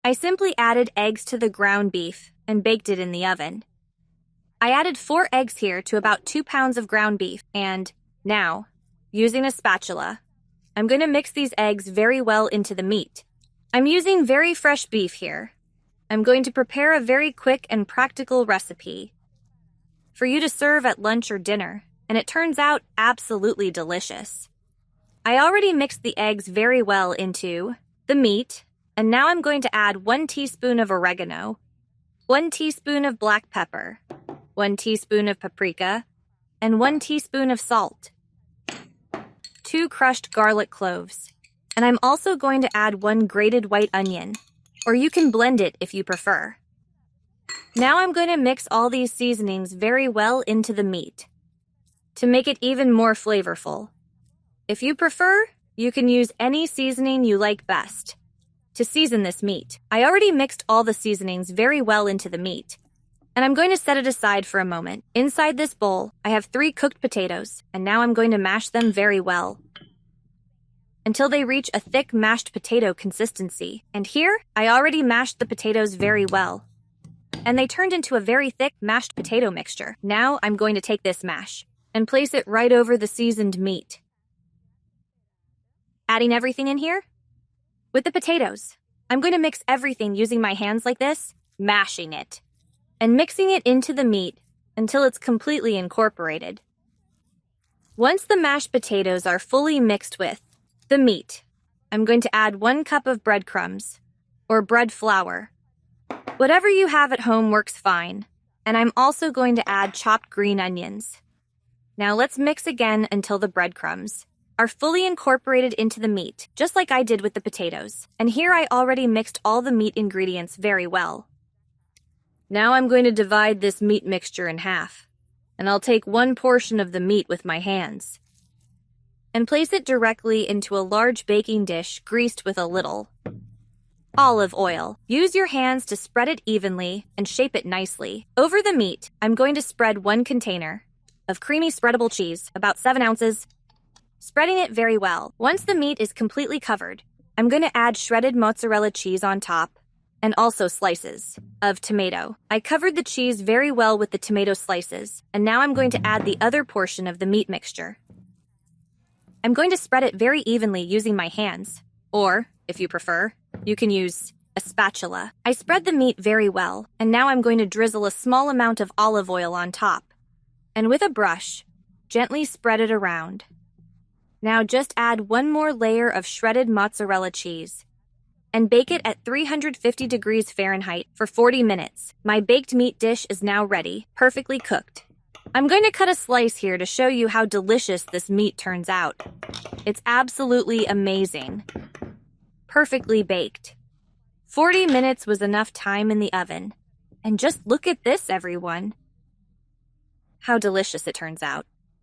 I simply added eggs to the ground beef and baked it in the oven. I added 4 eggs here to about 2 pounds of ground beef, and now, using a spatula, I'm going to mix these eggs very well into the meat. I'm using very fresh beef here. I'm going to prepare a very quick and practical recipe for you to serve at lunch or dinner, and it turns out absolutely delicious. I already mixed the eggs very well into the meat, and now I'm going to add 1 teaspoon of oregano, 1 teaspoon of black pepper, 1 teaspoon of paprika, and 1 teaspoon of salt, 2 crushed garlic cloves, and I'm also going to add 1 grated white onion, or you can blend it if you prefer. Now I'm going to mix all these seasonings very well into the meat to make it even more flavorful. If you prefer, you can use any seasoning you like best to season this meat. I already mixed all the seasonings very well into the meat, and I'm going to set it aside for a moment. Inside this bowl, I have 3 cooked potatoes, and now I'm going to mash them very well until they reach a thick mashed potato consistency. And here, I already mashed the potatoes very well, and they turned into a very thick mashed potato mixture. Now I'm going to take this mash and place it right over the seasoned meat. Adding everything in here. With the potatoes, I'm going to mix everything using my hands like this, mashing it, and mixing it into the meat until it's completely incorporated. Once the mashed potatoes are fully mixed with the meat, I'm going to add 1 cup of breadcrumbs, or bread flour. Whatever you have at home works fine, and I'm also going to add chopped green onions. Now let's mix again until the breadcrumbs are fully incorporated into the meat, just like I did with the potatoes. And here I already mixed all the meat ingredients very well. Now I'm going to divide this meat mixture in half, and I'll take 1 portion of the meat with my hands and place it directly into a large baking dish greased with a little olive oil. Use your hands to spread it evenly and shape it nicely. Over the meat, I'm going to spread 1 container of creamy spreadable cheese, about 7 ounces, spreading it very well. Once the meat is completely covered, I'm going to add shredded mozzarella cheese on top and also slices of tomato. I covered the cheese very well with the tomato slices, and now I'm going to add the other portion of the meat mixture. I'm going to spread it very evenly using my hands, or, if you prefer, you can use a spatula. I spread the meat very well, and now I'm going to drizzle a small amount of olive oil on top, and with a brush, gently spread it around. Now just add 1 more layer of shredded mozzarella cheese and bake it at 350 degrees Fahrenheit for 40 minutes. My baked meat dish is now ready, perfectly cooked. I'm going to cut a slice here to show you how delicious this meat turns out. It's absolutely amazing. Perfectly baked. 40 minutes was enough time in the oven. And just look at this, everyone. How delicious it turns out.